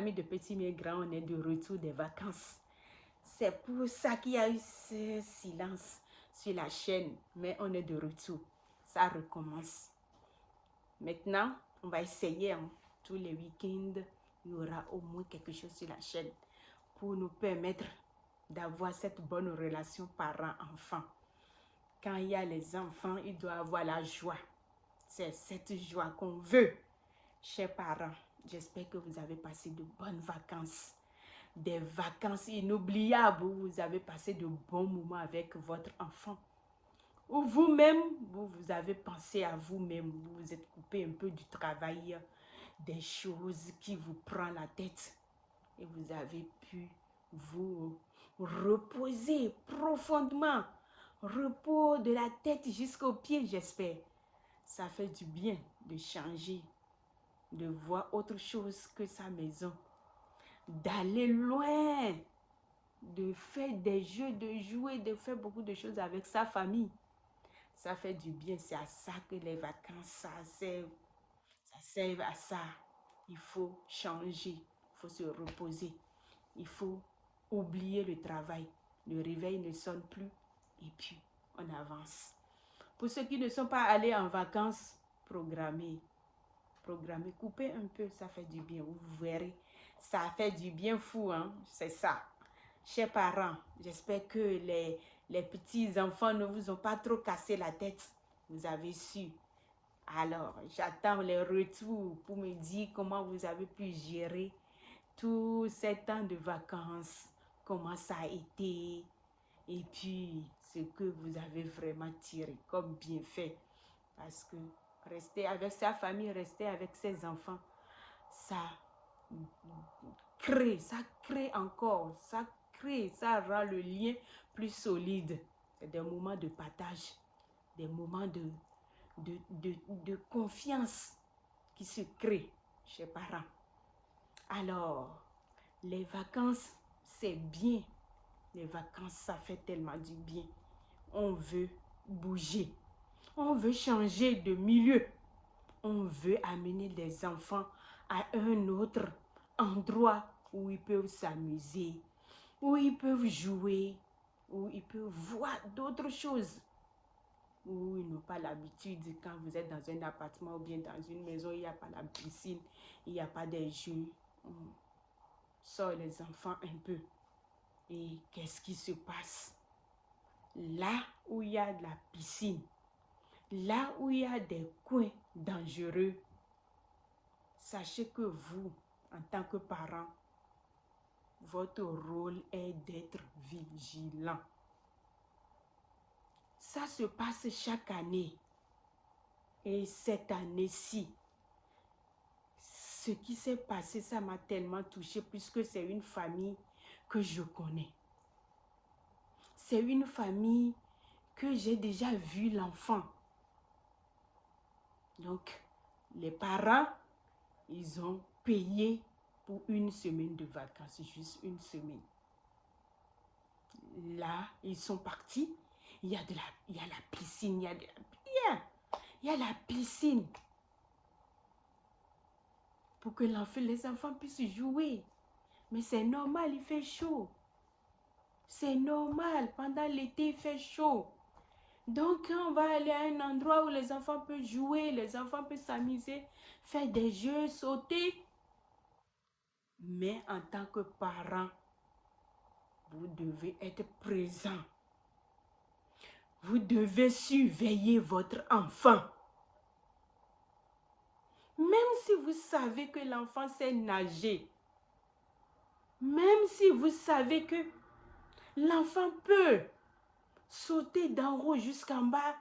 amis de Petit Migrant, on est de retour des vacances. C'est pour ça qu'il y a eu ce silence sur la chaîne, mais on est de retour. Ça recommence. Maintenant, on va essayer, hein, tous les week-ends, il y aura au moins quelque chose sur la chaîne pour nous permettre d'avoir cette bonne relation parent-enfant. Quand il y a les enfants, il doit avoir la joie. C'est cette joie qu'on veut. Chers parents, j'espère que vous avez passé de bonnes vacances. Des vacances inoubliables où vous avez passé de bons moments avec votre enfant. Ou vous-même, vous avez pensé à vous-même, vous vous êtes coupé un peu du travail, des choses qui vous prennent la tête. Et vous avez pu vous reposer profondément. Repos de la tête jusqu'aux pieds, j'espère. Ça fait du bien de changer, de voir autre chose que sa maison, d'aller loin, de faire des jeux, de jouer, de faire beaucoup de choses avec sa famille. Ça fait du bien, c'est à ça que les vacances, ça sert à ça. Il faut changer, il faut se reposer, il faut oublier le travail. Le réveil ne sonne plus et puis on avance. Pour ceux qui ne sont pas allés en vacances, programmez, coupez un peu, ça fait du bien, vous verrez. Ça fait du bien fou, hein, c'est ça. Chers parents, j'espère que les petits-enfants ne vous ont pas trop cassé la tête. Vous avez su. Alors, j'attends les retours pour me dire comment vous avez pu gérer tout ce temps de vacances, comment ça a été, et puis ce que vous avez vraiment tiré comme bienfait. Parce que rester avec sa famille, rester avec ses enfants, ça crée encore, ça rend le lien plus solide. C'est des moments de partage, des moments de confiance qui se créent chez les parents. Alors, les vacances, c'est bien. Les vacances, ça fait tellement du bien. On veut bouger. On veut changer de milieu. On veut amener les enfants à un autre endroit où ils peuvent s'amuser, où ils peuvent jouer, où ils peuvent voir d'autres choses, où ils n'ont pas l'habitude. Quand vous êtes dans un appartement ou bien dans une maison, il n'y a pas la piscine, il n'y a pas des jeux. On sort les enfants un peu. Et qu'est-ce qui se passe? Là où il y a de la piscine, là où il y a des coins dangereux, sachez que vous, en tant que parent, votre rôle est d'être vigilant. Ça se passe chaque année. Et cette année-ci, ce qui s'est passé, ça m'a tellement touchée puisque c'est une famille que je connais. C'est une famille que j'ai déjà vu l'enfant. Donc, les parents, ils ont payé pour une semaine de vacances, juste une semaine. Là, ils sont partis. Il y a la piscine, il y a la piscine pour que les enfants puissent jouer. Mais c'est normal, il fait chaud. C'est normal, pendant l'été, il fait chaud. Donc, quand on va aller à un endroit où les enfants peuvent jouer, les enfants peuvent s'amuser, faire des jeux, sauter. Mais en tant que parent, vous devez être présent. Vous devez surveiller votre enfant. Même si vous savez que l'enfant sait nager, même si vous savez que l'enfant peut sauter d'en haut jusqu'en bas,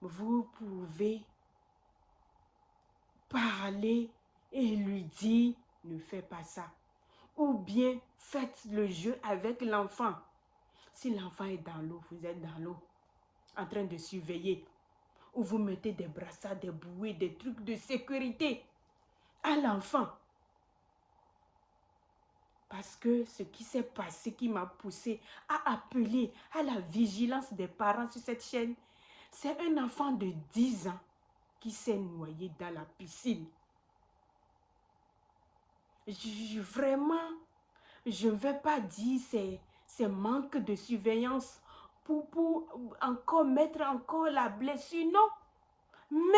vous pouvez parler et lui dire ne fais pas ça. Ou bien faites le jeu avec l'enfant. Si l'enfant est dans l'eau, vous êtes dans l'eau en train de surveiller. Ou vous mettez des brassards, des bouées, des trucs de sécurité à l'enfant. Parce que ce qui s'est passé, qui m'a poussé à appeler à la vigilance des parents sur cette chaîne, c'est un enfant de 10 ans qui s'est noyé dans la piscine. Vraiment, je ne vais pas dire c'est manque de surveillance pour encore mettre encore la blessure, non. Mais,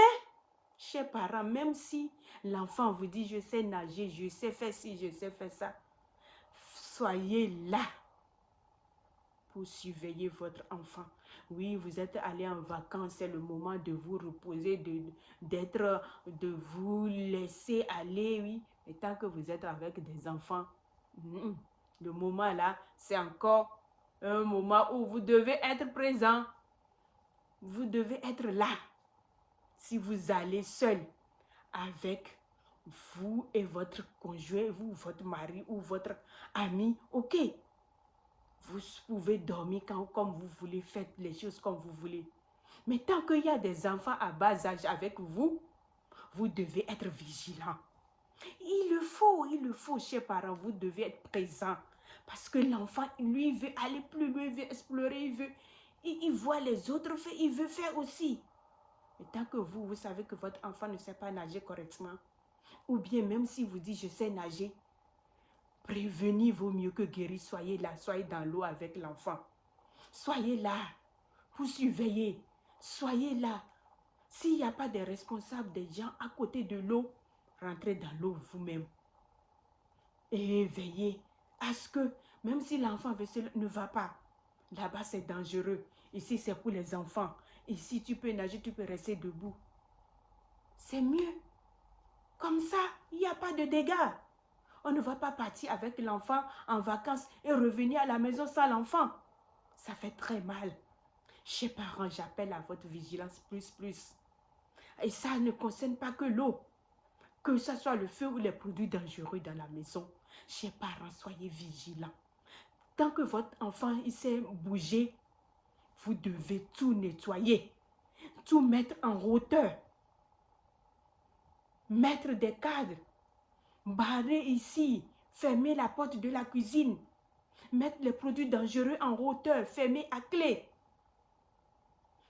chers parents, même si l'enfant vous dit je sais nager, je sais faire ci, je sais faire ça, soyez là pour surveiller votre enfant. Oui, vous êtes allé en vacances, c'est le moment de vous reposer, de vous laisser aller, oui. Et tant que vous êtes avec des enfants, le moment là, c'est encore un moment où vous devez être présent. Vous devez être là. Si vous allez seul avec vous et votre conjoint, vous, votre mari ou votre ami, ok. Vous pouvez dormir comme vous voulez, faites les choses comme vous voulez. Mais tant qu'il y a des enfants à bas âge avec vous, vous devez être vigilant. Il le faut, chers parents, vous devez être présent. Parce que l'enfant, lui, veut aller plus loin, il veut explorer, il voit les autres faire, il veut faire aussi. Mais tant que vous savez que votre enfant ne sait pas nager correctement, ou bien même si vous dites je sais nager, prévenir vaut mieux que guérir. Soyez là, soyez dans l'eau avec l'enfant. Soyez là pour surveiller. Soyez là. S'il n'y a pas de responsables, des gens à côté de l'eau, rentrez dans l'eau vous-même. Et veillez à ce que, même si l'enfant ne va pas, là-bas c'est dangereux. Ici c'est pour les enfants. Ici tu peux nager, tu peux rester debout. C'est mieux. Comme ça, il n'y a pas de dégâts. On ne va pas partir avec l'enfant en vacances et revenir à la maison sans l'enfant. Ça fait très mal. Chers parents, j'appelle à votre vigilance plus. Et ça ne concerne pas que l'eau. Que ce soit le feu ou les produits dangereux dans la maison. Chers parents, soyez vigilants. Tant que votre enfant il sait bouger, vous devez tout nettoyer. Tout mettre en hauteur. Mettre des cadres. Barrer ici. Fermer la porte de la cuisine. Mettre les produits dangereux en hauteur. Fermer à clé.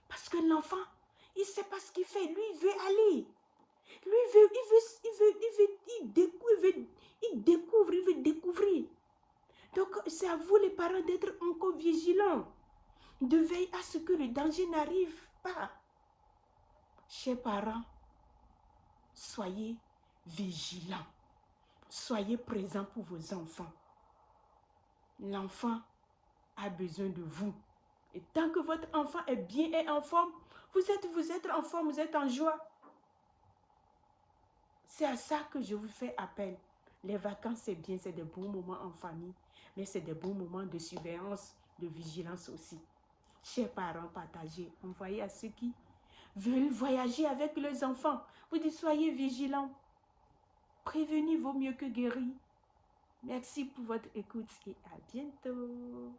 Parce que l'enfant, il ne sait pas ce qu'il fait. Lui, il veut aller. Lui, il découvre, il veut découvrir. Donc, c'est à vous les parents d'être encore vigilants. De veiller à ce que le danger n'arrive pas. Chers parents, soyez vigilants. Soyez présents pour vos enfants. L'enfant a besoin de vous. Et tant que votre enfant est bien et en forme, vous êtes en forme, vous êtes en joie. C'est à ça que je vous fais appel. Les vacances, c'est bien, c'est des bons moments en famille, mais c'est des bons moments de surveillance, de vigilance aussi. Chers parents, partagez, envoyez à ceux qui veulent voyager avec leurs enfants. Vous dites, soyez vigilants. Prévenir vaut mieux que guérir. Merci pour votre écoute et à bientôt.